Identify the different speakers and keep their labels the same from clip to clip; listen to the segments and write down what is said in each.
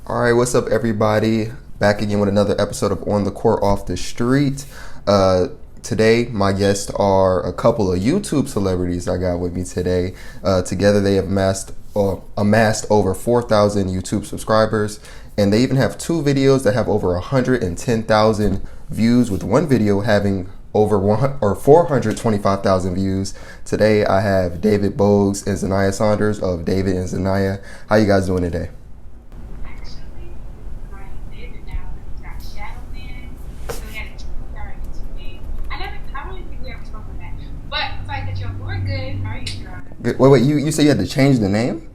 Speaker 1: All right, what's up, everybody? Back again with another episode of On the Court Off the Street. Today, my guests are a couple of YouTube celebrities I got with me today. Together, they have amassed over 4,000 YouTube subscribers, and they even have two videos that have over 110,000 views, with one video having over 425,000 views. Today, I have David Bogues and Xhania Saunders of David and Xhania. How you guys doing today? Wait, you said you had to change the name?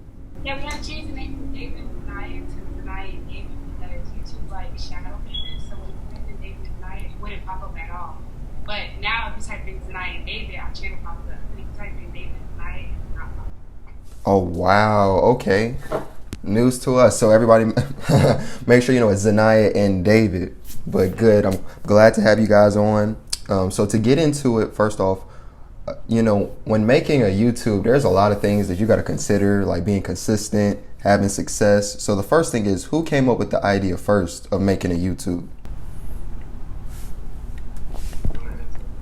Speaker 2: Yeah, we had to change the name from David and Xhania to Xhania and David because YouTube like shadow banned us, so when you type in David and Xhania, it wouldn't pop up at all. But now if you type in Xhania and David, our channel pops up. And if you type in David and Xhania, it's not popping up.
Speaker 1: Oh wow, okay. News to us. So everybody make sure you know it's Xhania and David. But good, I'm glad to have you guys on. So to get into it, first off, when making a YouTube, there's a lot of things that you got to consider, like being consistent, having success. So the first thing is, who came up with the idea first of making a YouTube?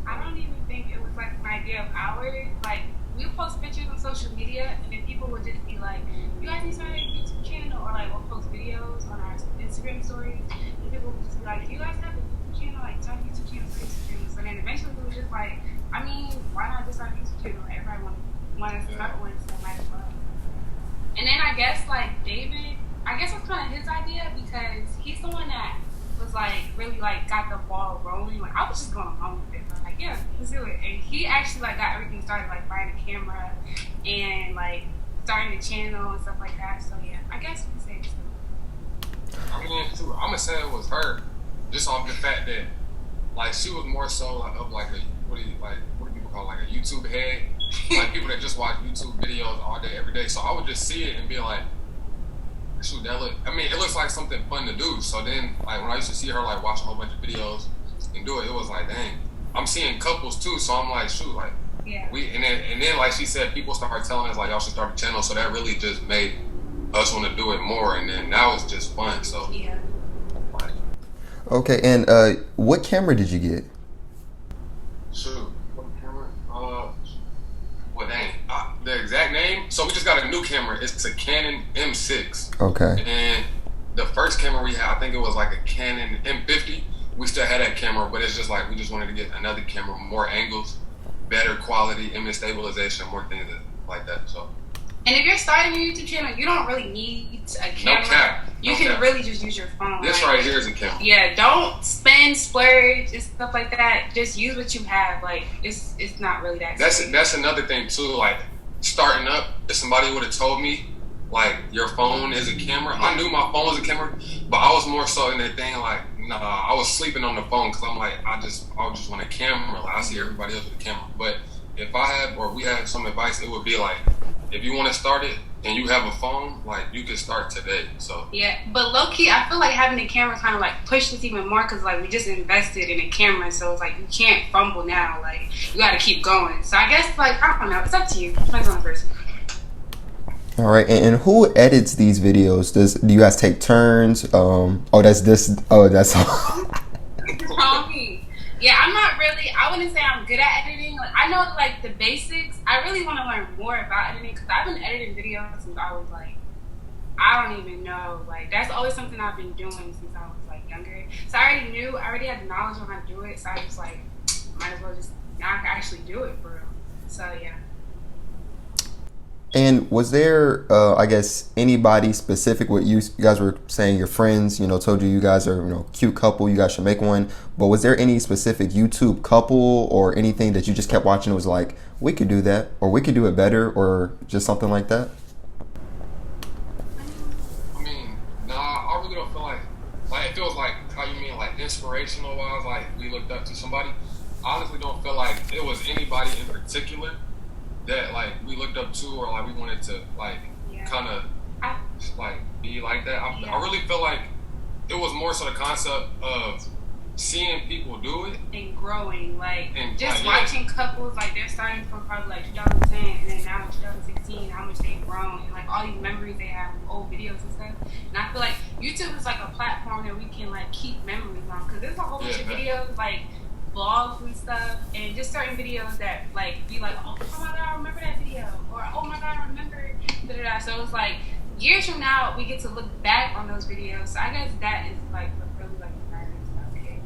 Speaker 2: I don't even think it was like an idea of ours. Like, we post pictures on social media, and then people would just be like, you guys need to start a YouTube channel, or like we'll post videos on our Instagram stories, and people would just be like, do you guys have a YouTube channel? Like, start a YouTube channel, start a YouTube channel. So then eventually we were just like, I mean, why not just start a YouTube channel? Everybody wanted to start one, so might as well. And then I guess like David, I guess it was kind of his idea because he's the one that was like really like got the ball rolling. Like I was just going along with it. I was like, yeah, let's do it. And he actually like got everything started, like buying a camera and like starting a channel and stuff like that. So yeah, I guess we can say so.
Speaker 3: I mean, I'm gonna say it was her, just off the fact that like she was more so like of like a what do people call like a YouTube head, like people that just watch YouTube videos all day every day. So I would just see it and be like, shoot, it looks like something fun to do. So then like when I used to see her like watch a whole bunch of videos and do it was like, dang, I'm seeing couples too. So I'm like, shoot, like
Speaker 2: yeah.
Speaker 3: And then like she said, people started telling us like y'all should start a channel. So that really just made us want to do it more. And then now it's just fun. So
Speaker 2: yeah.
Speaker 3: Like,
Speaker 1: Okay, and what camera did you get?
Speaker 3: shoot, what camera? The exact name? So we just got a new camera. It's a Canon M6.
Speaker 1: Okay.
Speaker 3: And the first camera we had, I think it was like a Canon M50. We still had that camera, but it's just like we just wanted to get another camera, more angles, better quality, image stabilization, more things like that. So.
Speaker 2: And if you're starting your YouTube channel, you don't really need a camera.
Speaker 3: No cap.
Speaker 2: You can really just use your phone.
Speaker 3: This
Speaker 2: like,
Speaker 3: right here is a camera.
Speaker 2: Yeah, don't spend, splurge, and stuff like that. Just use what you have. Like, it's not really that expensive.
Speaker 3: That's another thing too. Like starting up, if somebody would have told me, like your phone is a camera, I knew my phone was a camera, but I was more so in the thing like, nah, I was sleeping on the phone because I'm like, I just want a camera. Like I see everybody else with a camera, but if we had some advice, it would be like, if you want to start it and you have a phone, like you can start today. So
Speaker 2: yeah, but low key, I feel like having a camera kind of like pushed us even more because like we just invested in a camera, so it's like you can't fumble now. Like you got to keep going. So I guess like I don't know, it's up to you. Depends on the person.
Speaker 1: All right, and who edits these videos? Do you guys take turns? That's
Speaker 2: Me. Yeah, I'm not really, I wouldn't say I'm good at editing. Like, I know like the basics. I really want to learn more about editing because I've been editing videos since I was like, I don't even know. Like, that's always something I've been doing since I was like younger. So I already had the knowledge on how to do it. So I was like, might as well just now I can actually do it for real. So yeah.
Speaker 1: And was there, I guess, anybody specific? What you guys were saying, your friends, told you guys are, cute couple, you guys should make one. But was there any specific YouTube couple or anything that you just kept watching and was like, we could do that, or we could do it better, or just something like that?
Speaker 3: I mean, nah, I really don't feel like it feels like how you mean, like inspirational wise, like we looked up to somebody. I honestly don't feel like it was anybody in particular that like we looked up to or like we wanted to like kind of like be like that. I really feel like it was more so the concept of seeing people do it
Speaker 2: and growing, like
Speaker 3: and
Speaker 2: just watching couples like they're starting from probably like 2010 and then now in 2016, how much they've grown and like all these memories they have from old videos and stuff. And I feel like YouTube YouTube is like a platform that we can like keep memories on, because there's a whole bunch of
Speaker 3: Yeah.
Speaker 2: videos like vlogs and stuff, and just certain videos that like be like, oh my god, I remember that video, or oh my god, I remember da-da-da. So it's like years from now we get to look back on those videos. So I guess that is like what really like matters. Okay.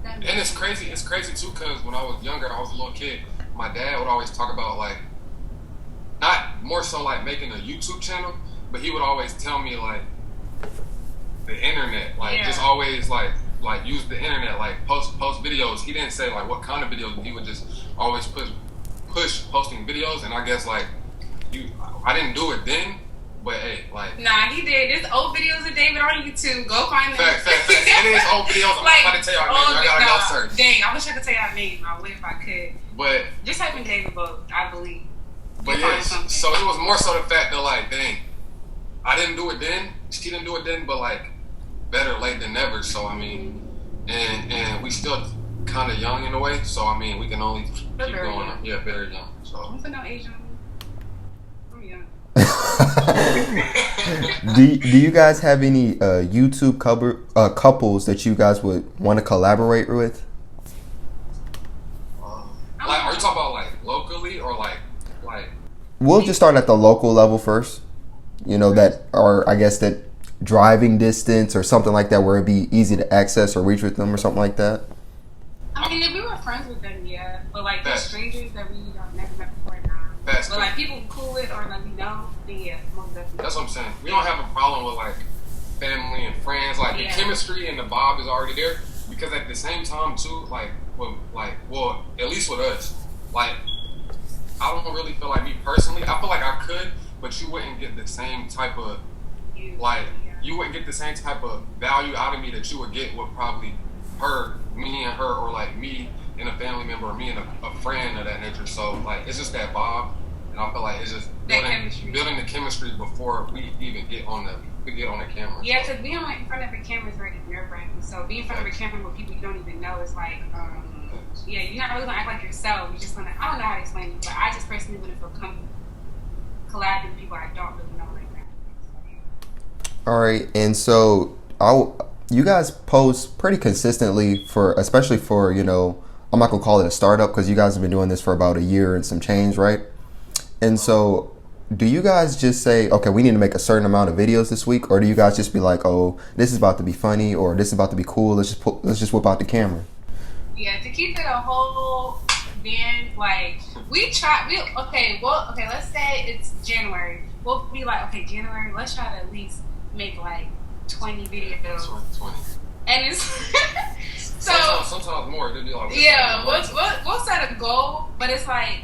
Speaker 3: And it's crazy. It's crazy too, because when I was younger, I was a little kid. My dad would always talk about like, not more so like making a YouTube channel, but he would always tell me like the internet, like just always like use the internet, like post videos. He didn't say like what kind of videos. He would just always push posting videos. And I guess like I didn't do it then, but hey, like
Speaker 2: nah, he did. There's old videos of David on YouTube. Go find them.
Speaker 3: Fact. It is old videos. I'm
Speaker 2: Like,
Speaker 3: about to tell y'all names. I gotta go search.
Speaker 2: Dang, I wish I could tell y'all name. I would if I could.
Speaker 3: But
Speaker 2: Just type in David Boat, I believe.
Speaker 3: But yeah, so it was more so the fact that like, dang, I didn't do it then. She didn't do it then, but like, better late than never. So I mean, and we still kind of young in a way. So I mean, we can only keep going.
Speaker 2: Young.
Speaker 3: Yeah, very young. So.
Speaker 2: I'm no age on me. I'm young.
Speaker 1: do you guys have any YouTube couples that you guys would want to collaborate with?
Speaker 3: Like, are you talking about like locally or like?
Speaker 1: We'll just start at the local level first. You know, that, or I guess that driving distance or something like that, where it'd be easy to access or reach with them or something like that.
Speaker 2: I mean, if we were friends with them, yeah. But like the strangers that we never met before, nah. But like people cool with or like we know, then yeah, most definitely.
Speaker 3: That's what I'm saying. We don't have a problem with like family and friends. Like the chemistry and the vibe is already there. Because at the same time too, like at least with us, like I don't really feel like me personally. I feel like I could, but you wouldn't get the same type of you wouldn't get the same type of value out of me that you would get with probably me and her, or like me and a family member, or me and a friend of that nature. So like it's just that vibe, and I feel like it's just building the chemistry before we even get on the camera.
Speaker 2: Yeah, because being like in front of a camera is already nerve-wracking. So being in front of a camera with people you don't even know is like, yeah, you're not really gonna act like yourself. You're just gonna, I don't know how to explain it, but I just personally wouldn't feel comfortable collabing with people I don't really know like that.
Speaker 1: All right, and so you guys post pretty consistently especially for, you know, I'm not gonna call it a startup because you guys have been doing this for about a year and some change, right? And so, do you guys just say, okay, we need to make a certain amount of videos this week, or do you guys just be like, oh, this is about to be funny, or this is about to be cool, let's just whip out the camera?
Speaker 2: Yeah, to keep it a whole band, like let's say it's January. We'll be like, okay, January, let's try to at least make like 20 videos.
Speaker 3: 20.
Speaker 2: And it's
Speaker 3: sometimes more. It'll be like,
Speaker 2: we'll set a goal, but it's like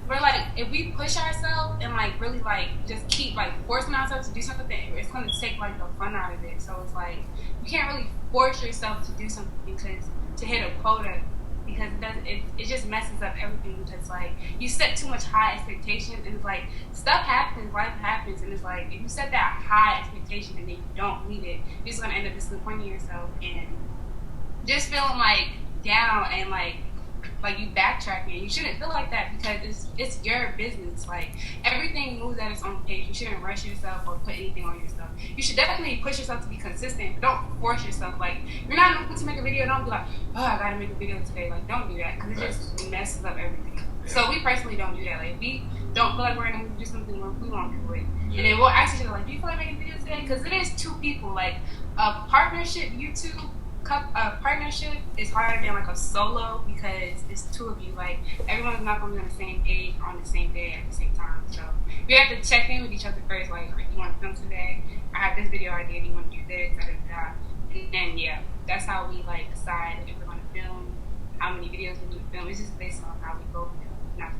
Speaker 2: we're like, if we push ourselves and like really like just keep like forcing ourselves to do something, it's going to take like the fun out of it. So it's like you can't really force yourself to do something to hit a quota, because it just messes up everything. Because like you set too much high expectations, and it's like stuff happens, life happens, and it's like if you set that high expectation and then you don't meet it, you're just gonna end up disappointing yourself and just feeling like down and like you backtracking. You shouldn't feel like that, because it's your business. Like everything moves at its own pace. You shouldn't rush yourself or put anything on yourself. You should definitely push yourself to be consistent, but don't force yourself. Like you're not going to make a video, don't be like, oh, I gotta make a video today. Like don't do that, because it just messes up everything. So we personally don't do that. Like we don't feel like we're in the mood to do something, we won't do it. And then we'll ask each other like, do you feel like making a video today? Because it is two people. Like a partnership YouTube partnership is harder than like a solo, because it's two of you. Like everyone's not gonna be on the same page on the same day at the same time. So we have to check in with each other first. Like, you want to film today? I have this video idea. Do you want to do this? And then that's how we like decide if we're gonna film, how many videos we need to film. It's just based on how we both feel.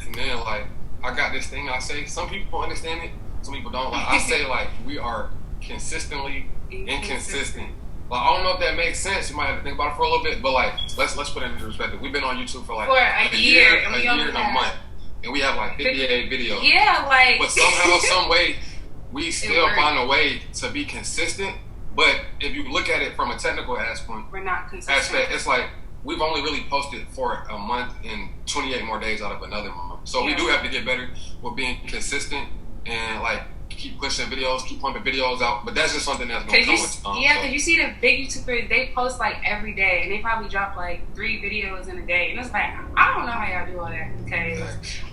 Speaker 3: And then like I got this thing I say. Some people understand it. Some people don't. Like I say like we are consistently inconsistent. Like, I don't know if that makes sense. You might have to think about it for a little bit, but like, let's put it into perspective. We've been on YouTube for like
Speaker 2: a year
Speaker 3: and a month, and we have like 58 videos.
Speaker 2: Yeah, like.
Speaker 3: But somehow, some way, we still find a way to be consistent. But if you look at it from a technical aspect,
Speaker 2: we're not consistent.
Speaker 3: It's like we've only really posted for a month and 28 more days out of another month. So we do have to get better with being consistent and like keep pushing videos, keep pumping videos out. But that's just something that's gonna come with time.
Speaker 2: Yeah, because you see the big YouTubers, they post like every day, and they probably drop like 3 videos in a day, and it's like I don't know how y'all do all that. Because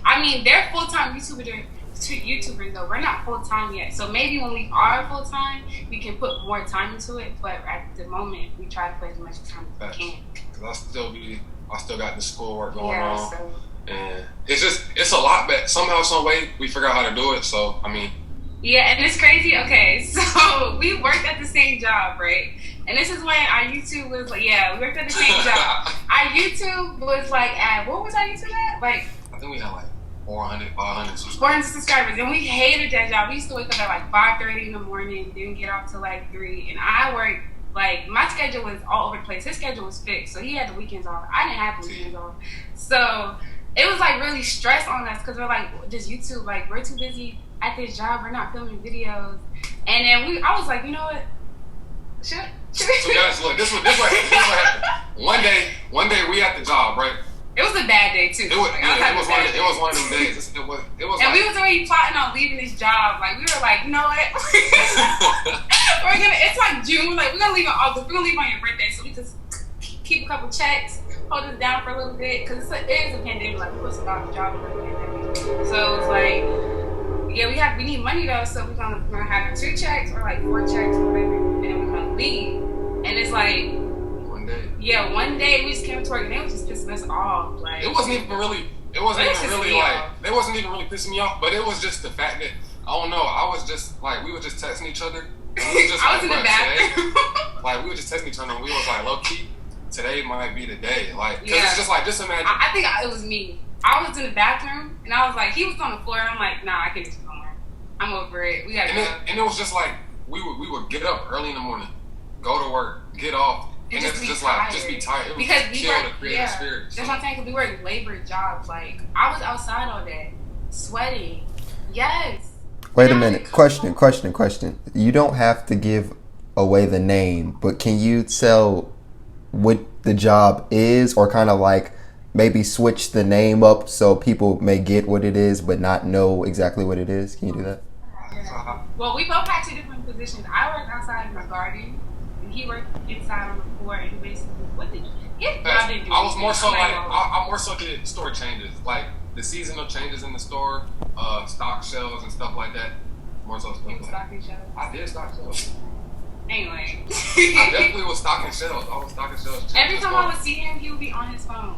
Speaker 2: I mean, they're full-time YouTubers though. We're not full-time yet, so maybe when we are full-time, we can put more time into it. But at the moment, we try to put as much time as we can.
Speaker 3: Because I still got the schoolwork going on.
Speaker 2: So.
Speaker 3: And it's a lot, but somehow, some way, we figure out how to do it. So, I mean.
Speaker 2: Yeah, and it's crazy. Okay, so we worked at the same job, right? And this is when our YouTube was like, we worked at the same job. Our YouTube was like what was our YouTube at? Like,
Speaker 3: I think we had like 500 subscribers.
Speaker 2: 400 subscribers. And we hated that job. We used to wake up at like 5:30 in the morning, then get off to like 3. And I worked, like, my schedule was all over the place. His schedule was fixed, so he had the weekends off. I didn't have the weekends off. So it was like really stress on us because we're like, this YouTube, like, we're too busy at this job. We're not filming videos. And then I was like, you know what? Should
Speaker 3: So guys, look, this what happened. One day we at the job, right?
Speaker 2: It was a bad day too.
Speaker 3: It was one of them days. It was
Speaker 2: and
Speaker 3: like,
Speaker 2: we was already plotting on leaving this job. Like, we were like, you know what? It's like June. We're like, we're gonna leave in August. We're gonna leave on your birthday, so we just keep a couple checks, hold us down for a little bit, because it is a pandemic. Like, we put some out the job for the pandemic. So it was like, we need money though, so we're gonna have 2 checks or like 4 checks or whatever, and then we're gonna leave. And it's like, one day we just came to work and they was just pissing us off. Like,
Speaker 3: it wasn't even really pissing me off, but it was just the fact that, I don't know, I was just like, we were just texting each other. And we were just
Speaker 2: I was in the bathroom.
Speaker 3: Like, we were just texting each other and we was like, low key, today might be the day. Like, cause it's just like, just imagine.
Speaker 2: I think it was me. I was in the bathroom and I was like, he was on the floor and I'm like, nah, I can't do no more. I'm over it. We gotta go.
Speaker 3: And it was just like, we would get up early in the morning, go to work, get off, and it's just like, just be tired. It was
Speaker 2: because
Speaker 3: just kill the creative spirit.
Speaker 2: That's what I'm saying, because we work labor jobs. Like, I was outside all day, sweating. Yes.
Speaker 1: Wait a minute. Question. You don't have to give away the name, but can you tell what the job is, or kind of like maybe switch the name up so people may get what it is but not know exactly what it is? Can you do that?
Speaker 2: Yeah. Well, we both had 2 different positions. I worked outside in the garden, and he worked inside on the floor, and he basically, what did you do?
Speaker 3: I was more so like, I more so did store changes, like the seasonal changes in the store, stock shelves and stuff like that. More so stuff like that.
Speaker 2: Stocking shelves?
Speaker 3: I did stock shelves.
Speaker 2: Anyway.
Speaker 3: I definitely was stocking shelves. I was stocking shelves.
Speaker 2: Every time I would see him, he would be on his phone.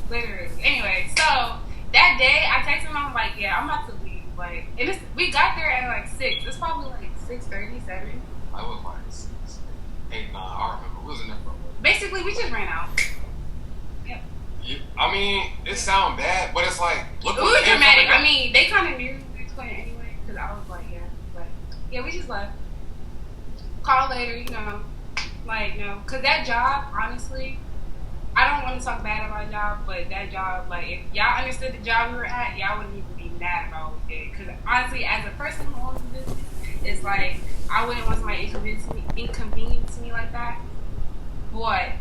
Speaker 2: Literally. Anyway, so that day, I texted him, I'm like, I'm about to leave. Like, and we got there at like 6. It's probably like 6:37.
Speaker 3: I was like 6, 8, 9. I remember. We was in there for a while.
Speaker 2: Basically, we just ran out.
Speaker 3: I mean, it sounds bad, but it's like, look.
Speaker 2: It was dramatic. I mean, they kind of knew we was going anyway, because I was like, but we just left. Call later, like, because that job, honestly, I don't want to talk bad about job, but that job, like, if y'all understood the job we were at, y'all wouldn't even be mad about what we did. Because honestly, as a person who owns a business, it's like, I wouldn't want somebody inconvenience me like that. But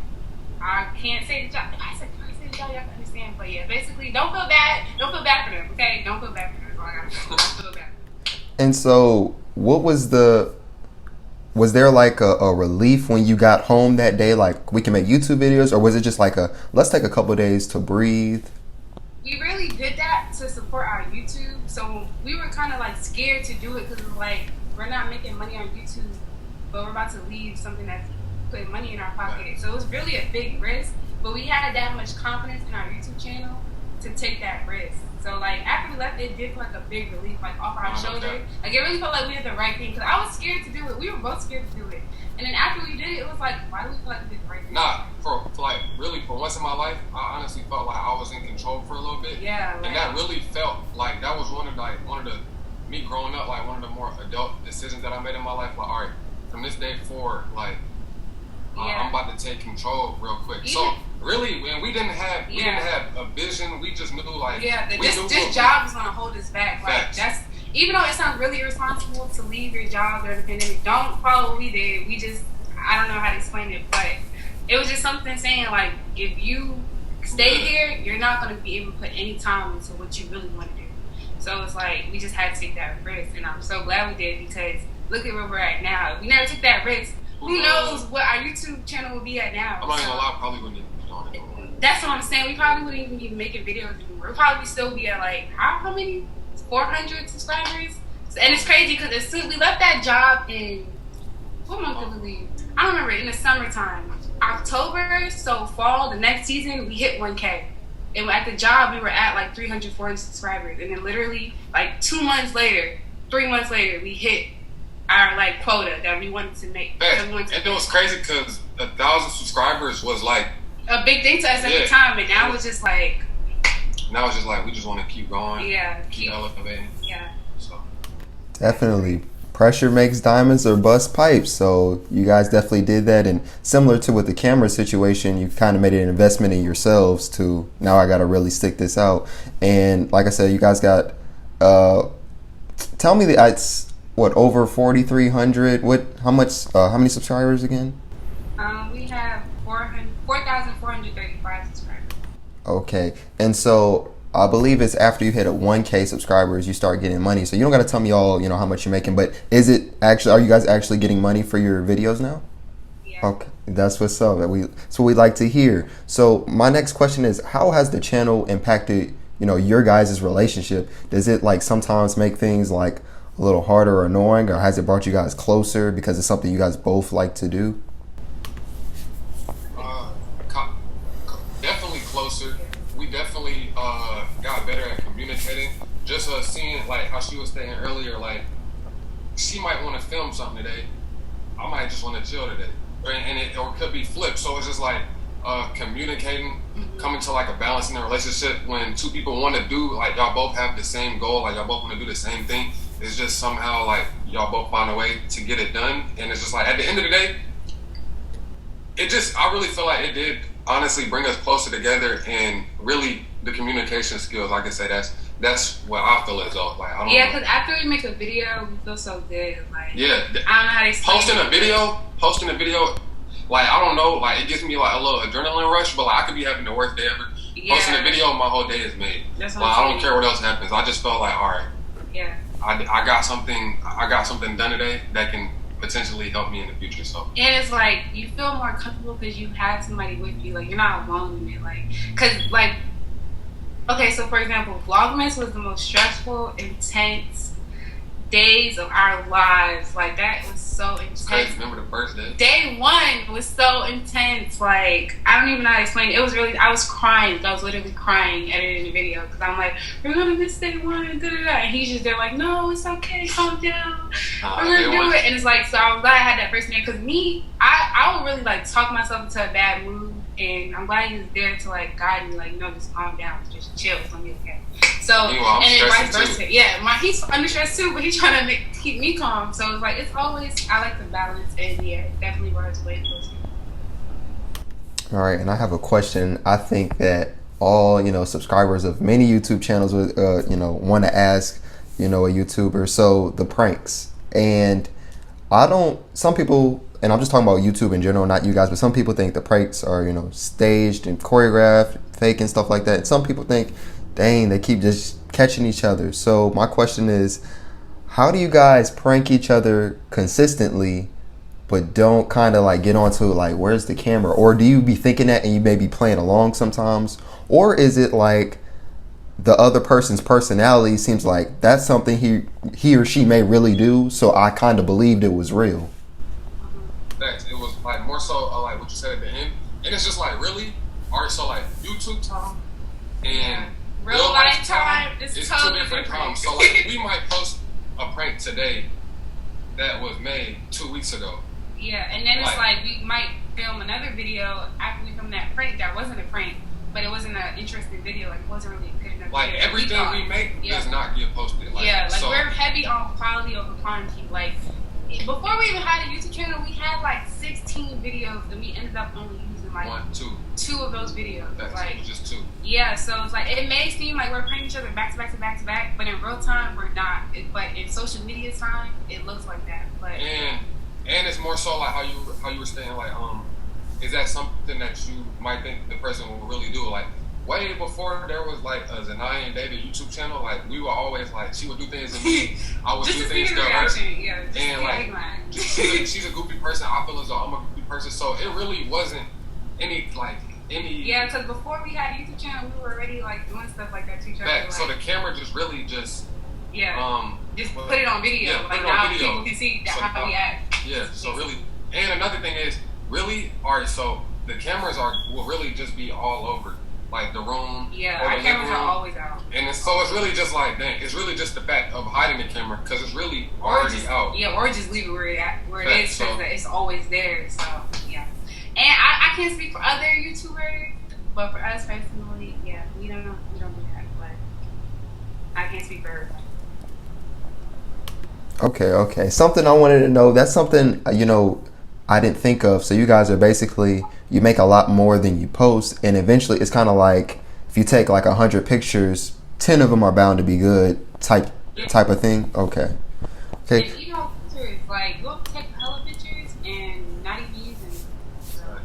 Speaker 2: I can't say the job. If I say the job, y'all can understand. But basically, don't feel bad. Don't feel bad for them, okay? Don't feel bad for them. That's all I gotta say. Don't feel bad.
Speaker 1: And so, was there like a relief when you got home that day? Like, we can make YouTube videos, or was it just like let's take a couple of days to breathe?
Speaker 2: We really did that to support our YouTube. So we were kind of like scared to do it because it was like, we're not making money on YouTube, but we're about to leave something that's putting money in our pocket. So it was really a big risk, but we had that much confidence in our YouTube channel to take that risk. So like, after we left, it did feel like a big relief, like off our shoulder. Like, it really felt like we did the right thing, because I was scared to do it. We were both scared to do it. And then after we did it, it was like, why do we feel like we did the right thing?
Speaker 3: Nah, for once in my life, I honestly felt like I was in control for a little bit.
Speaker 2: Yeah. Right.
Speaker 3: And that really felt like that was one of the me growing up, like one of the more adult decisions that I made in my life. Like, all right, from this day forward, like, I'm about to take control real quick. So really, when we didn't have a vision, we just knew like
Speaker 2: this job is gonna hold us back. Like, that's, even though it sounds really irresponsible to leave your job during the pandemic, don't follow what we did. We just, I don't know how to explain it, but it was just something saying like, if you stay here, you're not gonna be able to put any time into what you really want to do. So it's like we just had to take that risk, and I'm so glad we did because look at where we're at now. If we never took that risk, who knows what our YouTube channel would be at now?
Speaker 3: I'm not gonna lie, probably wouldn't even be doing it anymore.
Speaker 2: That's what I'm saying. We probably wouldn't even be making videos anymore. We'd probably still be at like how many 400 subscribers. And it's crazy because as soon we left that job in what month did we leave? I don't remember. In the summertime, October. So fall, the next season, we hit 1K. And at the job, we were at like 300, 400 subscribers. And then literally like 2 months later, 3 months later, we hit our like quota that we wanted to make.
Speaker 3: And it was crazy because 1,000 subscribers was like
Speaker 2: a big thing to us at the time. And now it's just like.
Speaker 3: Now it's just like we just want to keep going.
Speaker 2: Yeah.
Speaker 3: Keep elevating.
Speaker 2: Yeah.
Speaker 3: So.
Speaker 1: Definitely. Pressure makes diamonds or bust pipes. So you guys definitely did that. And similar to with the camera situation, you kind of made an investment in yourselves to now I got to really stick this out. And like I said, you guys got, tell me it's what, over 4,300? How many subscribers again?
Speaker 2: We have 4,435 subscribers.
Speaker 1: Okay. And so I believe it's after you hit a 1K subscribers, you start getting money. So you don't got to tell me all, how much you're making, but are you guys actually getting money for your videos now?
Speaker 2: Yeah.
Speaker 1: Okay. That's what's up. That's what we like to hear. So my next question is, how has the channel impacted, your guys' relationship? Does it like sometimes make things like a little harder or annoying, or has it brought you guys closer because it's something you guys both like to do?
Speaker 3: Definitely closer. We definitely got better at communicating. Just seeing like how she was saying earlier, like she might want to film something today, I might just want to chill today, or it could be flipped. So it's just like communicating, coming to like a balance in a relationship when two people want to do like y'all both have the same goal, like y'all both want to do the same thing. It's just somehow like y'all both find a way to get it done, and it's just like at the end of the day, I really feel like it did honestly bring us closer together, and really the communication skills, like I say, that's what I feel as though, like, I don't know.
Speaker 2: Because after we make a video, we feel so good. Like,
Speaker 3: yeah,
Speaker 2: I don't know how to explain
Speaker 3: posting a video, like, I don't know, like, it gives me like a little adrenaline rush, but like I could be having the worst day ever. Yeah. Posting a video, my whole day is made.
Speaker 2: That's what
Speaker 3: like, I don't care what else happens. I just felt like, all right,
Speaker 2: yeah,
Speaker 3: I got something done today that can potentially help me in the future. So, and
Speaker 2: it's like you feel more comfortable because you have somebody with you. Like, you're not alone in it. Like, because like, okay, so for example, Vlogmas was the most stressful, intense days of our lives. Like, that was so intense.
Speaker 3: Crazy. Remember the first day?
Speaker 2: Day one was so intense. Like, I don't even know how to explain it. It was really, I was crying. I was literally crying editing the video because I'm like, we're gonna miss day one, and he's just there like, no, it's okay, calm down. We're gonna do it. And it's like, so I'm glad I had that person there because I would really like talk myself into a bad mood, and I'm glad he was there to like guide me, like, no, just calm down, just chill, it's gonna be okay. So, and then vice versa. Too. Yeah, he's under stress too, but he's trying to keep me calm. So it's like, it's always, I like the balance, and yeah, definitely brought us way closer.
Speaker 1: All right, and I have a question. I think that all subscribers of many YouTube channels would want to ask a YouTuber. So the pranks, and some people, and I'm just talking about YouTube in general, not you guys, but some people think the pranks are staged and choreographed, fake and stuff like that. And some people think, dang, they keep just catching each other. So my question is, how do you guys prank each other consistently, but don't kind of like get onto like, where's the camera? Or do you be thinking that and you may be playing along sometimes? Or is it like the other person's personality seems like that's something he or she may really do, so I kind of believed it was real?
Speaker 3: It was like more so like what you said at the end, and it's just like, really? Alright, so like YouTube time and real life time is two different times. So like we might post a prank today that was made 2 weeks ago.
Speaker 2: Yeah, and then it's like we might film another video after we film that prank that wasn't a prank, but it wasn't an interesting video. Like, it wasn't really a good enough
Speaker 3: like
Speaker 2: video.
Speaker 3: Everything we make does not get posted. Like,
Speaker 2: yeah, like we're heavy on quality over quantity. Like, before we even had a YouTube channel, we had like 16 videos, and we ended up only using like two of those videos.
Speaker 3: That's
Speaker 2: like
Speaker 3: just two.
Speaker 2: Yeah, so it's like, it may seem like we're pranking each other back to back to back to back, but in real time we're not. But in social media time, it looks like that. But
Speaker 3: and it's more so like how you were saying, like, is that something that you might think the person will really do? Like, way before there was like a Xhania and David YouTube channel, like we were always like she would do things to me, I would do things to her,
Speaker 2: yeah,
Speaker 3: and like she's a goofy person. I feel as though I'm a goofy person, so it really wasn't any.
Speaker 2: Yeah, because before we had a YouTube channel, we were already like doing stuff like that to each other.
Speaker 3: Like, so the camera just really just
Speaker 2: just put it on video.
Speaker 3: Yeah,
Speaker 2: like now people can see how we act.
Speaker 3: Yeah, so really, and another thing is really, alright, so the cameras will really just be all over, like the room.
Speaker 2: Yeah, our cameras are always out.
Speaker 3: And so it's really just like, dang, it's really just the fact of hiding the camera because it's really already out.
Speaker 2: Yeah, or just leave it where it is because it's always there. So yeah, and I can't speak for other YouTubers, but for us personally, yeah, we don't do that. But I can't speak for everybody.
Speaker 1: Okay. Something I wanted to know. That's something I didn't think of. So you guys are basically, you make a lot more than you post, and eventually it's kind of like if you take like 100 pictures, 10 of them are bound to be good type of thing. Okay.
Speaker 2: And pictures, like you'll take hella pictures and not even use them.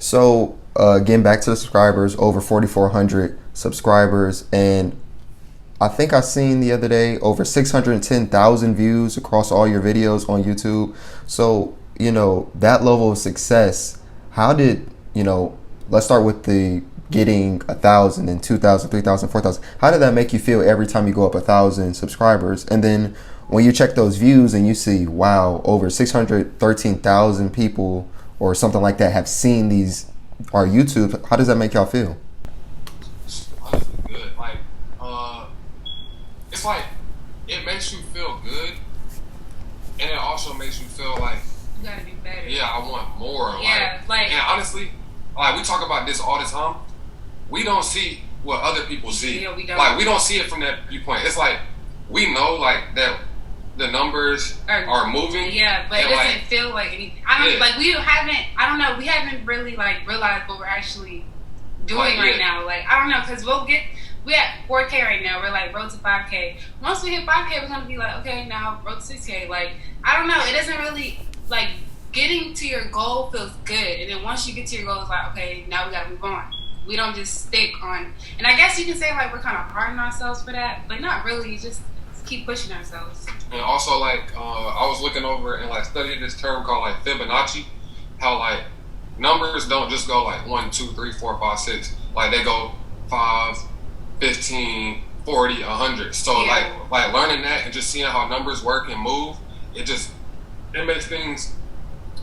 Speaker 1: So getting back to the subscribers, over 4,400 subscribers, and I think I seen the other day over 610,000 views across all your videos on YouTube. So, that level of success, how did, let's start with the getting 1,000 and 2,000, 3,000, 4,000. How did that make you feel every time you go up 1,000 subscribers? And then when you check those views and you see, wow, over 613,000 people or something like that have seen our YouTube, how does that make y'all feel?
Speaker 3: Honestly, good. It's like it makes you feel good, and it also makes you feel like
Speaker 2: you gotta do better.
Speaker 3: Yeah, I want more.
Speaker 2: Yeah,
Speaker 3: and honestly, we talk about this all the time. We don't see what other people see.
Speaker 2: Yeah, we don't.
Speaker 3: We don't see it from that viewpoint. It's like we know that the numbers are moving.
Speaker 2: Yeah, but it doesn't feel like anything. We haven't really realized what we're actually doing right now. I don't know, because we're at 4K right now. We're road to 5K. Once we hit 5K, we're gonna be okay, now road to 6K. I don't know. It doesn't really getting to your goal feels good, and then once you get to your goal, it's okay, now we gotta move on. We don't just stick on. And I guess you can say we're kind of hard on ourselves for that, but not really. Just keep pushing ourselves.
Speaker 3: And also I was looking over and studying this term called Fibonacci. How numbers don't just go 1, 2, 3, 4, 5, 6. They go 5. 15, 40, 100. So learning that and just seeing how numbers work and move, it makes things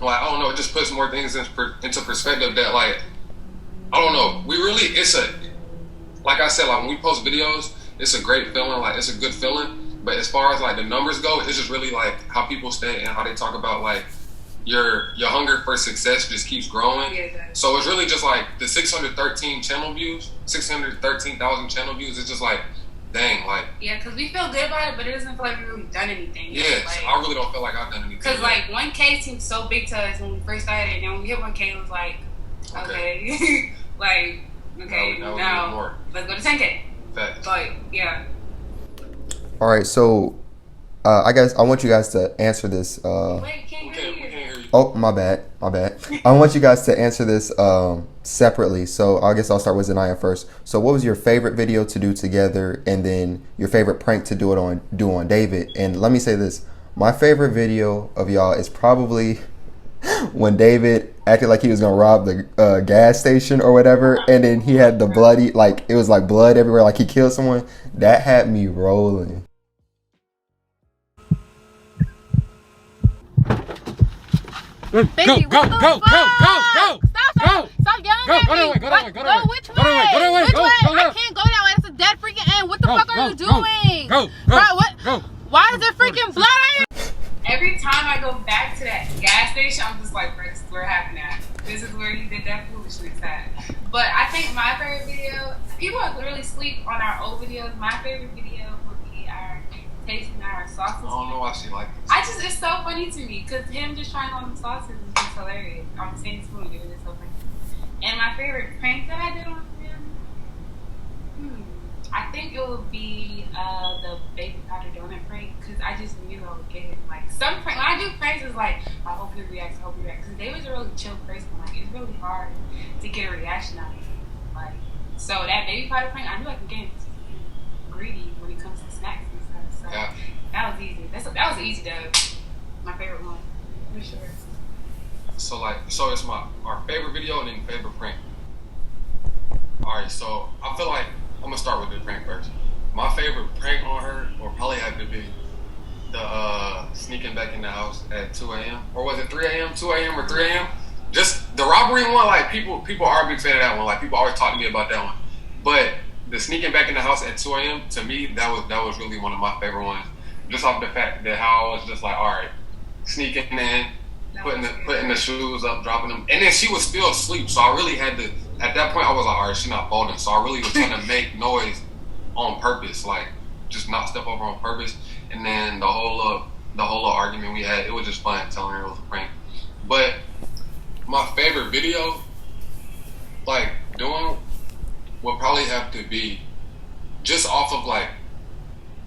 Speaker 3: I don't know. It just puts more things into perspective that I don't know. Like I said, when we post videos, it's a great feeling. It's a good feeling. But as far as the numbers go, it's just really how people stay and how they talk about your hunger for success just keeps growing.
Speaker 2: Yeah,
Speaker 3: so it's really just the 613 channel views, 613,000 channel views. It's just dang,
Speaker 2: yeah, because we feel good about it, but it doesn't feel like we've really done anything.
Speaker 3: Yeah, I really don't feel like I've done anything.
Speaker 2: Because 1K seemed so big to us when we first started, and then when we hit 1K, it was okay, now let's go to 10K.
Speaker 1: Fact.
Speaker 2: Yeah.
Speaker 1: All right, so I guess I want you guys to answer this.
Speaker 2: Wait, can't hear you.
Speaker 1: Oh, my bad. I want you guys to answer this separately. So I guess I'll start with Xhania first. So what was your favorite video to do together, and then your favorite prank to do on David? And let me say this: my favorite video of y'all is probably when David acted like he was gonna rob the gas station or whatever, and then he had the bloody, it was blood everywhere, he killed someone. That had me rolling.
Speaker 4: Go, go, go, go, go, go, go! Stop yelling at me! Go that way, go which way? I can't go that way. It's a dead freaking end. What the fuck are you doing? Go, bro, what? Go. Why is there freaking blood on you?
Speaker 2: Every time I go back to that gas station, I'm just this is where it happened at. This is where you did that foolishness at. But I think my favorite video, people really sleep on our old videos. My favorite video would be our tasting our sauces.
Speaker 3: I don't know why she liked this.
Speaker 2: It's so funny to me because him just trying on the sauces is just hilarious. On the same spoon, it is so funny. And my favorite prank that I did on him, I think it would be the baby powder donut prank because I just knew I would get him. Some prank, when I do pranks, it's I hope he reacts, because David's a really chill person. It's really hard to get a reaction out of him. Like, so that baby powder prank, I knew I could get greedy when it comes to snacks and stuff. So
Speaker 3: Yeah.
Speaker 2: that was easy. That was an easy dub. My favorite one, for sure.
Speaker 3: So it's our favorite video and then favorite prank. All right, so I feel like I'm gonna start with the prank first. My favorite prank on her will probably have to be the sneaking back in the house at 2 a.m. or was it 3 a.m., 2 a.m. or 3 a.m. Just the robbery one, like people are a big fan of that one. Like people always talk to me about that one. But the sneaking back in the house at 2 a.m. to me, that was really one of my favorite ones. Just off the fact that how I was just like, all right, sneaking in, putting the shoes up, dropping them, and then she was still asleep. So I really had to. At that point, I was like, all right, she's not folding. So I really was trying to make noise on purpose, like just not step over on purpose. And then the whole argument we had, it was just fun telling her it was a prank. But my favorite video, like doing, would probably have to be just off of like,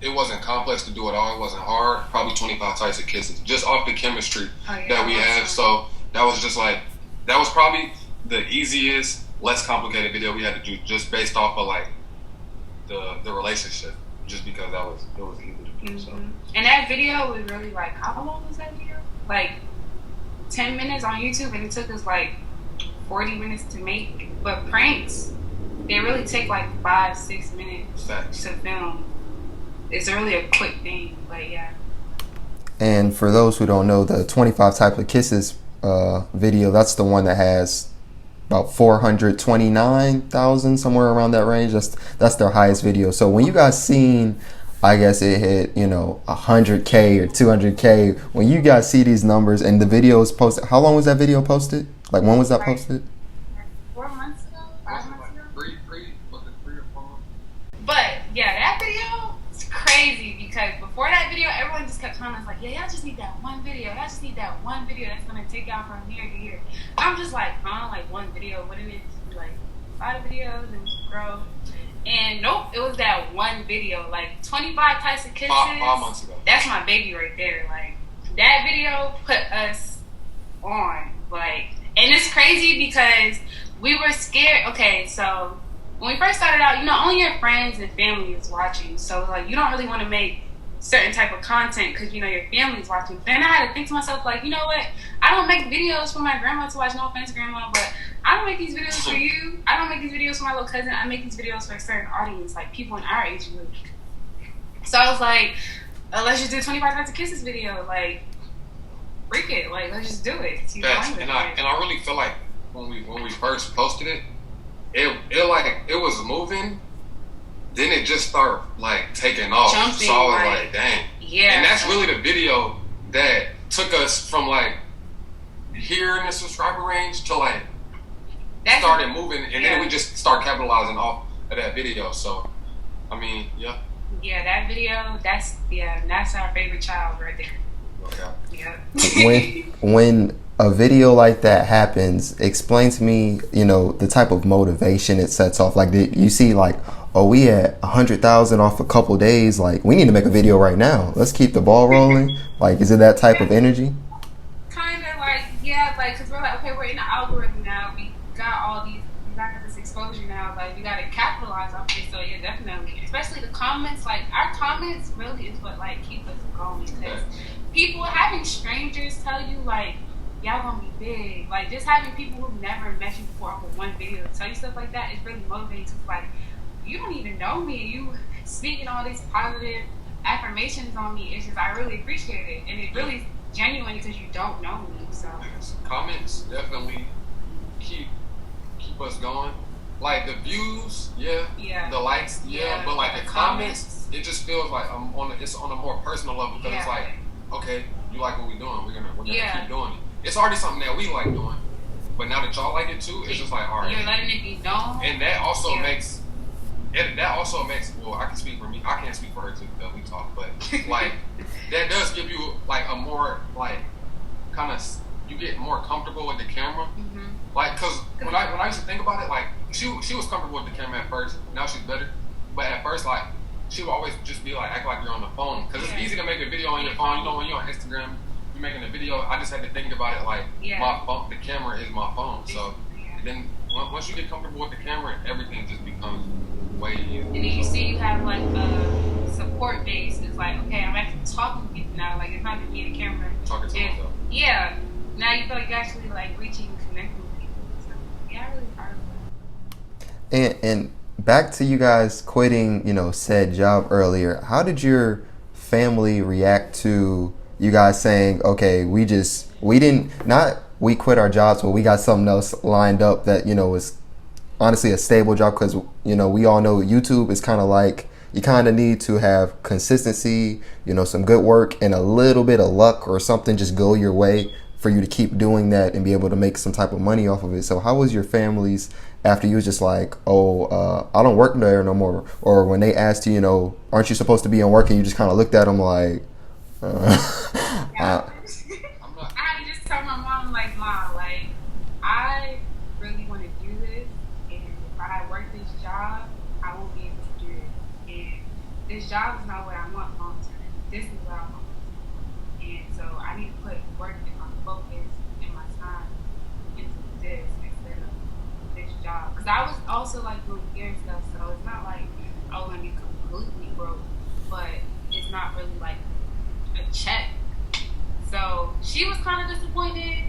Speaker 3: it wasn't complex to do it all. It wasn't hard. Probably 25 types of kisses, just off the chemistry that we have. So that was just like, that was probably the easiest, less complicated video we had to do, just based off of like the relationship, just because it was easy to do. So.
Speaker 2: And that video was really like, how long was that video? Like 10 minutes on YouTube, and it took us like 40 minutes to make. But pranks, they really take like 5-6 minutes to film. It's really a quick thing, but yeah.
Speaker 1: And for those who don't know, the 25 type of kisses video, that's the one that has about 429,000, somewhere around that range. That's their highest video. So when you guys seen, I guess it hit 100K or 200K. When you guys see these numbers and the video is posted, how long was that video posted? Like when was that posted?
Speaker 2: 4 months ago, 5 months ago.
Speaker 3: Was it 3 or 4 months?
Speaker 2: But yeah, that video is crazy because before that video, everyone just kept telling us like, yeah, y'all just need that one video. Y'all just need that one video that's gonna take y'all from here to here. I'm just like, like one video. What it is, like 5 videos and grow. And nope, it was that one video, like 25 types of kisses.
Speaker 3: 5 months ago.
Speaker 2: That's my baby right there. Like that video put us on. Like, and it's crazy because we were scared. Okay, so when we first started out, only your friends and family is watching. So like, you don't really want to make certain type of content because your family's watching. Then I had to think to myself, like, you know what? I don't make videos for my grandma to watch. No offense, grandma, but I don't make these videos for you. I don't make these videos for my little cousin. I make these videos for a certain audience, like people in our age group. So I was like, let's just do a 25 types of kisses video. Like, freak it. Like, let's just do it.
Speaker 3: And I really feel like when we first posted it, it was moving. Then it just started like taking off.
Speaker 2: Jumping,
Speaker 3: so I was like, dang.
Speaker 2: Yeah.
Speaker 3: And that's really the video that took us from like here in the subscriber range to like started moving, and then we just start capitalizing off of that video. So, I mean, yeah.
Speaker 2: Yeah, that video, that's our favorite child right there.
Speaker 3: Okay.
Speaker 2: Yeah.
Speaker 1: when a video like that happens, explain to me, the type of motivation it sets off. Like, you see, like, oh, we at 100,000 off a couple days. Like, we need to make a video right now. Let's keep the ball rolling. Like, is it that type of energy?
Speaker 2: Kind of like, yeah, like, because we're like, okay, we're in the algorithm now. We got this exposure now. Like, we got to capitalize off it. So, yeah, definitely. Especially the comments. Like, our comments really is what, like, keep us going. Because people, having strangers tell you, like, y'all gonna be big. Like, just having people who've never met you before off of one video tell you stuff like that is really motivating. Because, like, you don't even know me. You speaking all these positive affirmations on me. It's just, I really appreciate it. And it really is genuine because you don't know me. So
Speaker 3: comments definitely keep us going. Like the views, yeah. The likes, yeah. But like the comments, it just feels like it's on a more personal level because it's like, okay, you like what we're doing. We're gonna keep doing it. It's already something that we like doing. But now that y'all like it too, it's just like, all right.
Speaker 2: You're letting it be known.
Speaker 3: And that also makes. Well, I can speak for me. I can't speak for her too because we talk, but like that does give you like a more like kind of, you get more comfortable with the camera. Mm-hmm. Like, cause when I used to think about it, like she was comfortable with the camera at first. Now she's better, but at first like she would always just be like act like you're on the phone because it's easy to make a video on your phone. When you're on Instagram, making a video, I just had to think about it like my phone, the camera is my phone. So then once you get comfortable with the camera, everything just becomes way easier.
Speaker 2: And then you see you have like a support base. It's like, okay, I'm actually talking to people now. Like it's not just me and the camera.
Speaker 3: Talking to myself.
Speaker 2: Yeah. Now you feel like you're actually like reaching and connecting with people. So yeah, I really are.
Speaker 1: And back to you guys quitting, said job earlier. How did your family react to you guys saying, okay, we quit our jobs, but we got something else lined up that, was honestly a stable job? Because, we all know YouTube is kind of like, you kind of need to have consistency, some good work and a little bit of luck or something just go your way for you to keep doing that and be able to make some type of money off of it. So how was your family's after you was just like, I don't work there no more? Or when they asked you, aren't you supposed to be in work? And you just kind of looked at them like,
Speaker 2: I had to just tell my mom, like, Mom, like, I really want to do this. And if I work this job, I won't be able to do it. And this job is not what I want long term. This is what I want. And so I need to put work and my focus and my time into this instead of this job. Because I was also like doing gear stuff, so it's not like I was going to be completely broke, but it's not really like a check. So she was kind of disappointed.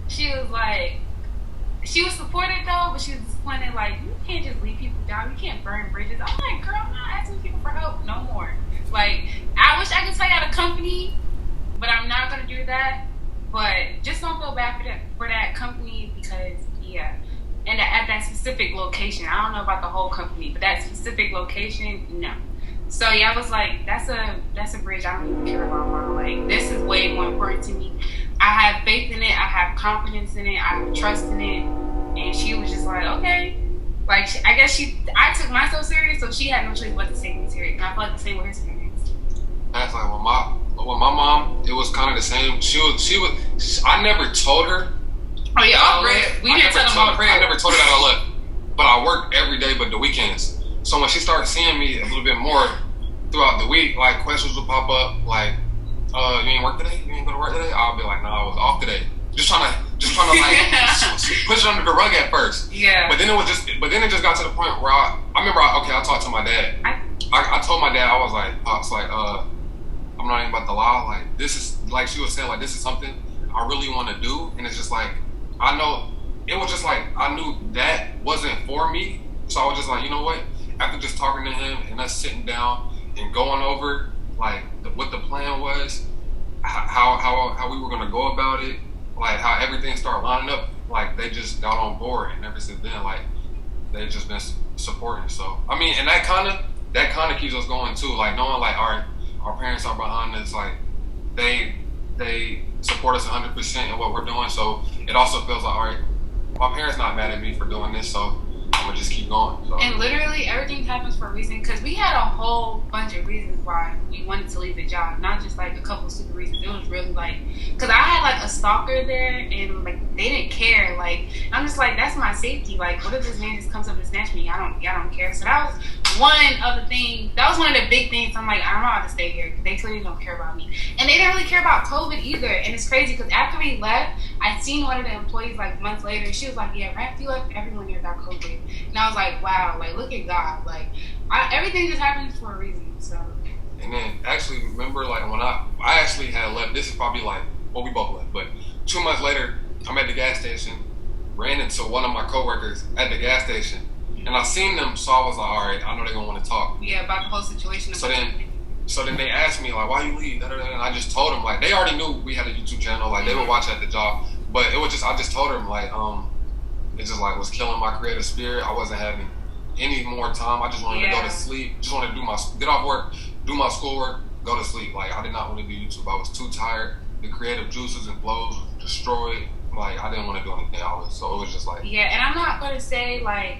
Speaker 2: She was like, she was supported though, but she was disappointed. Like, you can't just leave people down. You can't burn bridges. I'm like, girl, I'm not asking people for help no more. Like, I wish I could tell you how to company, but I'm not gonna do that. But just don't feel bad for that company because and at that specific location. I don't know about the whole company, but that specific location, no. So yeah, I was like, that's a bridge I don't even care about, Mom. Like, this is way more important to me. I have faith in it. I have confidence in it. I have trust in it. And she was just like, okay. Like, I guess I took myself serious, so she had no choice but to take me serious. And I feel like the same with her parents.
Speaker 3: That's like with my mom, it was kind of the same. I never told her.
Speaker 2: Oh yeah, we didn't tell them about bread.
Speaker 3: I never told her that I left, but I worked every day but the weekends. So when she started seeing me a little bit more throughout the week, like questions would pop up, like, you ain't work today? You ain't go to work today? I'll be like, no, I was off today. Just trying to like push it under the rug at first.
Speaker 2: Yeah.
Speaker 3: But then it just got to the point where I remember I talked to my dad. I told my dad, I was like, Pops, like, I'm not even about to lie. Like, this is, like she was saying, like, this is something I really want to do. And it's just like, I know, it was just like, I knew that wasn't for me. So I was just like, you know what? After just talking to him and us sitting down and going over, like, what the plan was, how we were going to go about it, like, how everything started lining up, like, they just got on board. And ever since then, like, they've just been supporting. So, I mean, and that kind of keeps us going, too. Like, knowing, like, all right, our parents are behind us, like, they support us 100% in what we're doing. So it also feels like, all right, my parents not mad at me for doing this, so I'm gonna just keep going. So.
Speaker 2: And literally everything happens for a reason, because we had a whole bunch of reasons why we wanted to leave the job, not just like a couple of stupid reasons. It was really like, because I had like a stalker there and like they didn't care. Like, I'm just like, that's my safety. Like, what if this man just comes up and snatch me? I don't care. So that was one of the things, that was one of the big things. I'm like, I'm not to stay here. They clearly don't care about me. And they didn't really care about COVID either. And it's crazy because after we left, I seen one of the employees like months later. She was like, yeah, after you left, everyone here got COVID. And I was like, wow, like, look at God. Like, everything just happens for a reason. So.
Speaker 3: And then actually remember, like, when I actually had left, this is probably like, well, we both left, but 2 months later, I'm at the gas station, ran into one of my coworkers at the gas station. And I seen them, so I was like, all right, I know they're gonna want to talk.
Speaker 2: Yeah, about the whole situation.
Speaker 3: So then they asked me, like, why you leave? And I just told them, like, they already knew we had a YouTube channel, like, they would watch at the job. But it was just, I just told them, like, it just, like, was killing my creative spirit. I wasn't having any more time. I just wanted to go to sleep. Just wanted to get off work, do my schoolwork, go to sleep. Like, I did not want to do YouTube. I was too tired. The creative juices and flows were destroyed. Like, I didn't want to do anything else. So it was just like.
Speaker 2: Yeah, and I'm not going to say, like,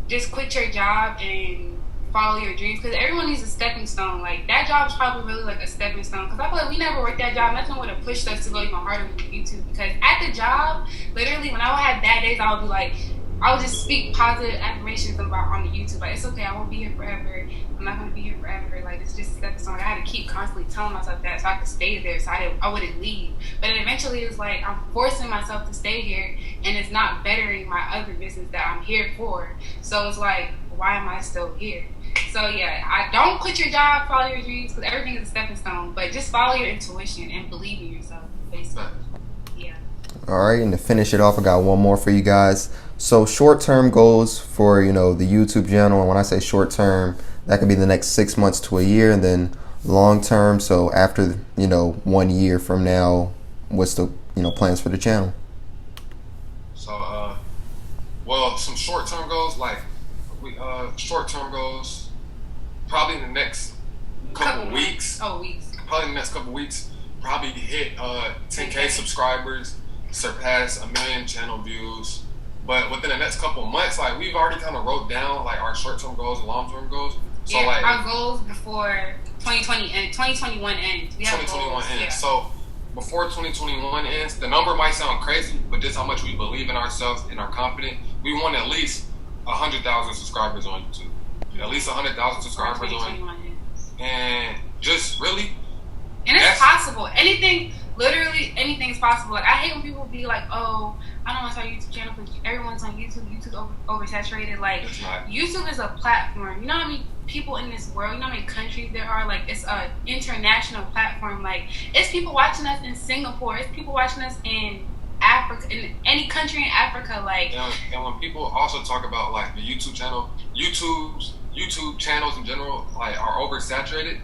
Speaker 2: just quit your job and follow your dreams, because everyone needs a stepping stone. Like, that job is probably really like a stepping stone, because I feel like we never worked that job. Nothing would have pushed us to go even harder with YouTube, because at the job, literally, when I would have bad days, I would be like, I would just speak positive affirmations about on the YouTube. Like, it's okay, I won't be here forever. I'm not going to be here forever. Like, it's just a stepping stone. I had to keep constantly telling myself that so I could stay there, so I wouldn't leave. But then eventually it was like I'm forcing myself to stay here, and it's not bettering my other business that I'm here for. So it's like, why am I still here? So yeah, I don't quit your job, follow your dreams, because everything is a stepping stone. But just follow your intuition and believe in yourself, basically. Yeah.
Speaker 1: All right, and to finish it off, I got one more for you guys. So short-term goals for, the YouTube channel, and when I say short-term, that could be the next 6 months to a year, and then long-term, so after, 1 year from now, what's the, plans for the channel?
Speaker 3: So, well, some short-term goals, short-term goals, probably in the next couple weeks. Probably in the next couple weeks, probably hit 10K subscribers, surpass 1 million channel views. But within the next couple months, we've already kind of wrote down our short-term goals and long-term goals. So
Speaker 2: our goals before 2020 and 2021 ends.
Speaker 3: 2021 ends. Yeah. So before 2021 ends, the number might sound crazy, but just how much we believe in ourselves and are confident. We want at least 100,000 subscribers on YouTube. At least 100,000 subscribers on, and just really.
Speaker 2: And it's possible. Literally anything's possible. Like, I hate when people be like, "Oh, I don't want to start a YouTube channel because everyone's on YouTube. YouTube's oversaturated." Like, YouTube is a platform. You know how many people in this world? You know how many countries there are? Like, it's a international platform. Like, it's people watching us in Singapore. It's people watching us in Africa, in any country in Africa. Like,
Speaker 3: and when people also talk about the YouTube channel, YouTube channels in general are oversaturated.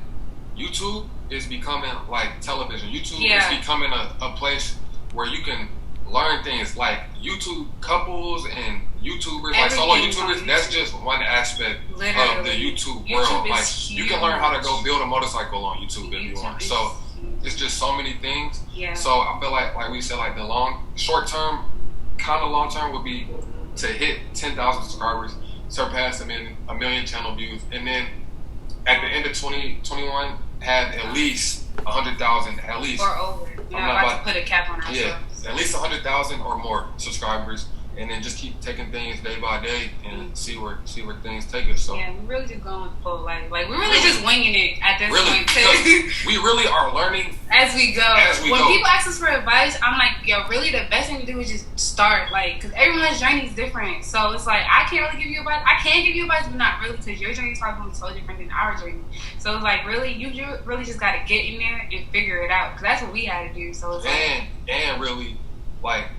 Speaker 3: YouTube is becoming like television. YouTube is becoming a place where you can learn things like YouTube couples and YouTubers, solo YouTubers. That's just one aspect of the YouTube world. You can learn how to go build a motorcycle on YouTube if you want. So it's just so many things.
Speaker 2: Yeah.
Speaker 3: So I feel like we said, the short term, kind of long term would be to hit 10,000 subscribers, surpass a million channel views, and then at the end of 2021 have at least 100,000 at least.
Speaker 2: Or over. We're not about to put a cap on ourselves.
Speaker 3: Yeah, at least 100,000 or more subscribers, and then just keep taking things day by day and see where things take us. So
Speaker 2: yeah, we really just going with full life. Like, we're really just winging it at this point too.
Speaker 3: We really are learning
Speaker 2: as we go. When people ask us for advice, I'm like, yo, really the best thing to do is just start. Like, because everyone's journey is different. So it's like, I can't really give you advice. I can give you advice, but not really, because your journey is probably so different than our journey. So it's like, really, you really just got to get in there and figure it out, because that's what we had to do. So it's
Speaker 3: and really,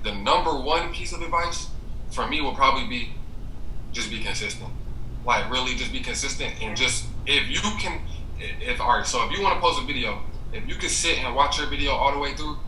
Speaker 3: the number one piece of advice for me will probably be just be consistent. Really just be consistent, and just if you want to post a video, if you can sit and watch your video all the way through,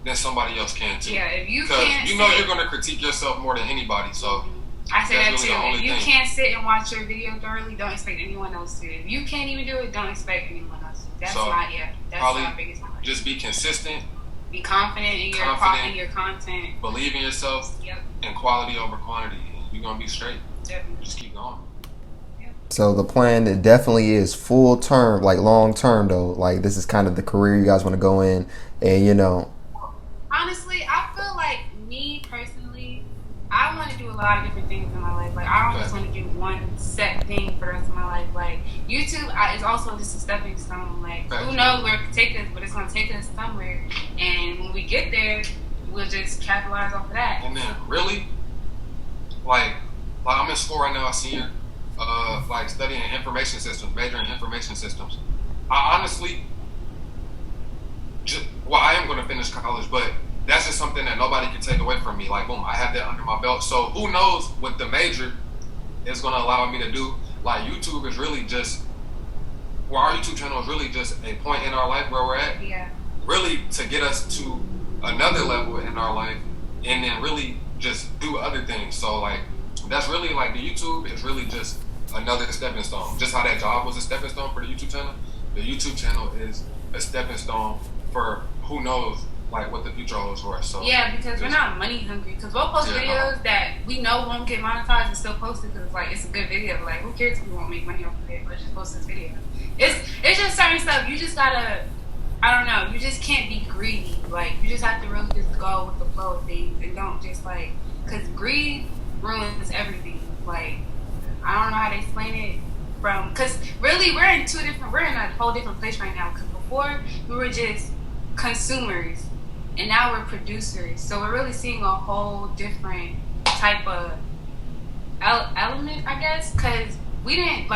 Speaker 3: then somebody else can too.
Speaker 2: Yeah, if you can't,
Speaker 3: because you're going to critique yourself more than anybody. So
Speaker 2: I say that too. If you can't sit and watch your video thoroughly, don't expect anyone else to. If you can't even do it, don't expect anyone else to. That's my biggest advice.
Speaker 3: Just be consistent.
Speaker 2: Be confident in your content.
Speaker 3: Believe in yourself.
Speaker 2: Yep.
Speaker 3: And quality over quantity. You're gonna be straight.
Speaker 2: Definitely.
Speaker 3: Just keep going.
Speaker 2: Yep.
Speaker 1: So the plan, it definitely is full term, long term though. This is kind of the career you guys want to go in, and
Speaker 2: honestly, I feel like me personally, I want to do a lot of different things in my life. I don't just want to do one set thing for the rest of my life. YouTube is also just a stepping stone. Who knows where it could take us, but it's going to take us somewhere. And when we get there, we'll just capitalize off of that.
Speaker 3: And then really, I'm in school right now, senior, studying information systems, majoring in information systems. I honestly, I am going to finish college, but that's just something that nobody can take away from me. Boom, I have that under my belt. So who knows what the major is going to allow me to do. YouTube is really just, our YouTube channel is really just a point in our life where we're at.
Speaker 2: Yeah.
Speaker 3: Really to get us to another level in our life, and then really just do other things. So that's really the YouTube is really just another stepping stone. Just how that job was a stepping stone for the YouTube channel, the YouTube channel is a stepping stone for who knows what the future holds for us. So
Speaker 2: yeah, because we're not money hungry. Because we'll post videos that we know won't get monetized and still post it because it's a good video. Who cares if we won't make money off of it? Let's just post this video. It's just certain stuff. You just gotta, I don't know. You just can't be greedy. You just have to really just go with the flow of things and don't just because greed ruins everything. I don't know how to explain it, from, because really we're in a whole different place right now. Because before we were just consumers, and now we're producers. So we're really seeing a whole different type of element, I guess. Because we didn't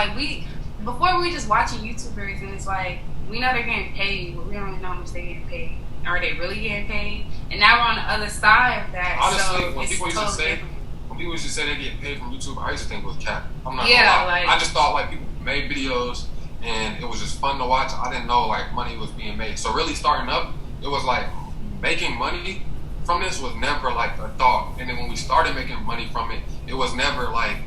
Speaker 2: before we were just watching YouTubers, and it's like we know they're getting paid, but we don't really know how much they're getting paid. Are they really getting paid? And now we're on the other side of that.
Speaker 3: Honestly,
Speaker 2: so
Speaker 3: when
Speaker 2: it's
Speaker 3: people used to say
Speaker 2: different.
Speaker 3: when people used to say they get paid from YouTube, I used to think it was cap. I'm not
Speaker 2: Yeah,
Speaker 3: gonna lie.
Speaker 2: like-
Speaker 3: I just thought like people made videos and it was just fun to watch. I didn't know like money was being made. So really starting up, it was like making money from this was never like a thought. And then when we started making money from it, it was never like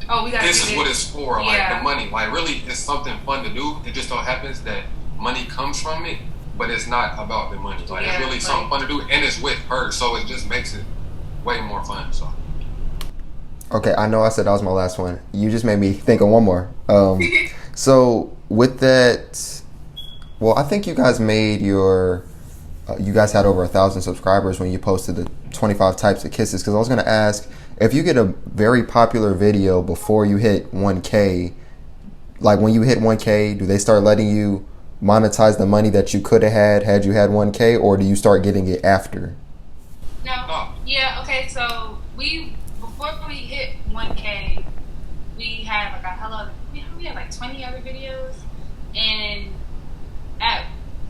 Speaker 2: Oh, we got
Speaker 3: this is what it's for, like
Speaker 2: Yeah.
Speaker 3: the money. Like really it's something fun to do. It just so happens that money comes from it, but it's not about the money. Like
Speaker 2: Yeah,
Speaker 3: it's really something fun to do, and it's with her, so it just makes it way more fun. So
Speaker 1: Okay, I know I said that was my last one. You just made me think of one more. So with that, well, I think you guys made your, you guys had over 1,000 subscribers when you posted the 25 types of kisses. Because I was gonna ask, if you get a very popular video before you hit 1K, like when you hit 1K, do they start letting you monetize the money that you could have had you had 1K, or do you start getting it after?
Speaker 2: No. Yeah, okay, so before we hit 1K, we had like we had like 20 other videos, and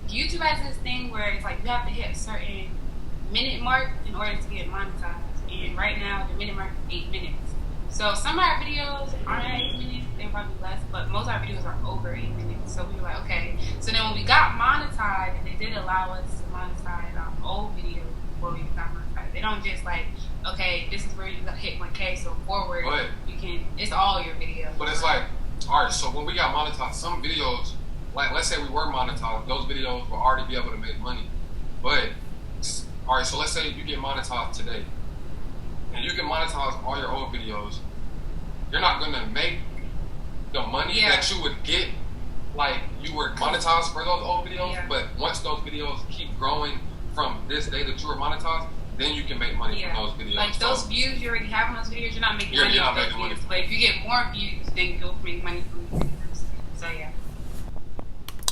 Speaker 2: YouTube has this thing where it's like you have to hit a certain minute mark in order to get monetized, and right now the minute mark is 8 minutes. So some of our videos aren't at 8 minutes, they're probably less, but most of our videos are over 8 minutes. So we were like, okay. So then when we got monetized, and they did allow us to monetize our old videos before we got monetized. They don't just like, okay, this is where you hit 1K, so forward you can. It's all your videos.
Speaker 3: but it's like, all right, so when we got monetized, some videos, like let's say we were monetized, those videos will already be able to make money. But all right, so let's say you get monetized today, and you can monetize all your old videos. You're not gonna make the money that you would get, like you were monetized for those old videos.
Speaker 2: Yeah.
Speaker 3: But once those videos keep growing from this day that you were monetized, then you can make money from those videos.
Speaker 2: Like those views you already have on those videos, you're not making money
Speaker 3: You're not
Speaker 2: from those
Speaker 3: making money.
Speaker 2: views. But if you get more views, then you'll make money from those videos. So yeah.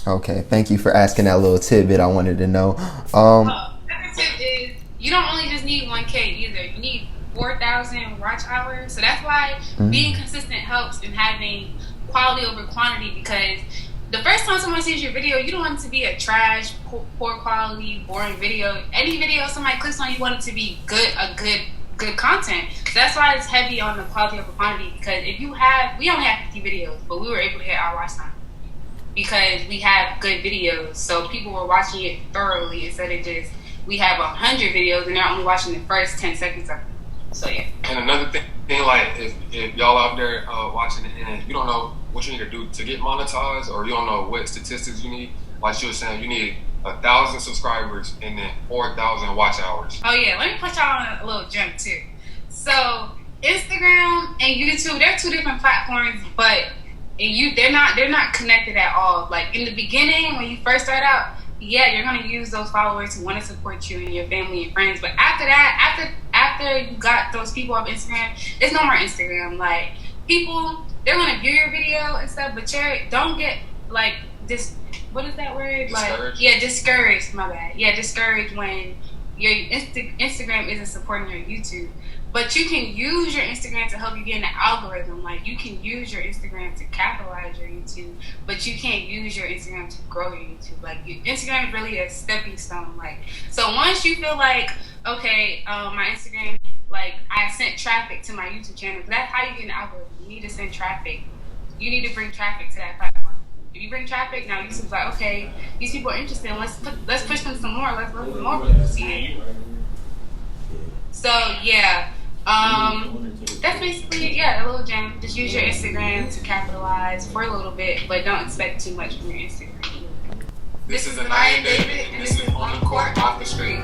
Speaker 1: Okay, thank you for asking that little tidbit I wanted to know.
Speaker 2: Second tip is you don't only just need 1K either. You need 4,000 watch hours. So that's why being consistent helps in having quality over quantity, because the first time someone sees your video, you don't want it to be a trash, poor quality, boring video. Any video somebody clicks on, you want it to be good content. So that's why it's heavy on the quality over quantity, because we only have 50 videos, but we were able to hit our watch time because we have good videos. So people were watching it thoroughly instead of just, we have 100 videos and they're only watching the first 10 seconds of it. So yeah.
Speaker 3: And another thing, like if y'all out there watching it and you don't know what you need to do to get monetized, or you don't know what statistics you need, like she was saying, you need 1,000 subscribers and then 4,000 watch hours.
Speaker 2: Oh yeah, let me put y'all on a little jump too. So Instagram and YouTube, they're two different platforms, but they're not connected at all. Like in the beginning, when you first start out, yeah, you're gonna use those followers who want to support you and your family and friends. But after that, after you got those people off Instagram, there's no more Instagram. Like people, they're gonna view your video and stuff, but don't get like this. What is that word?
Speaker 3: Discouraged?
Speaker 2: Like yeah, discouraged. My bad. Yeah, discouraged when your Instagram isn't supporting your YouTube. But you can use your Instagram to help you get in the algorithm. Like you can use your Instagram to capitalize your YouTube, but you can't use your Instagram to grow your YouTube. Like Instagram is really a stepping stone. Like so, once you feel like okay, my Instagram, like I sent traffic to my YouTube channel. 'Cause that's how you get in the algorithm. You need to send traffic. You need to bring traffic to that platform. If you bring traffic, now YouTube's like, okay, these people are interested. Let's push them some more. Let's let more people see it. So yeah. That's basically a little gem. Just use your Instagram to capitalize for a little bit, but don't expect too much from your Instagram.
Speaker 3: This is Xhania and David, and this is On the Court Off the Street.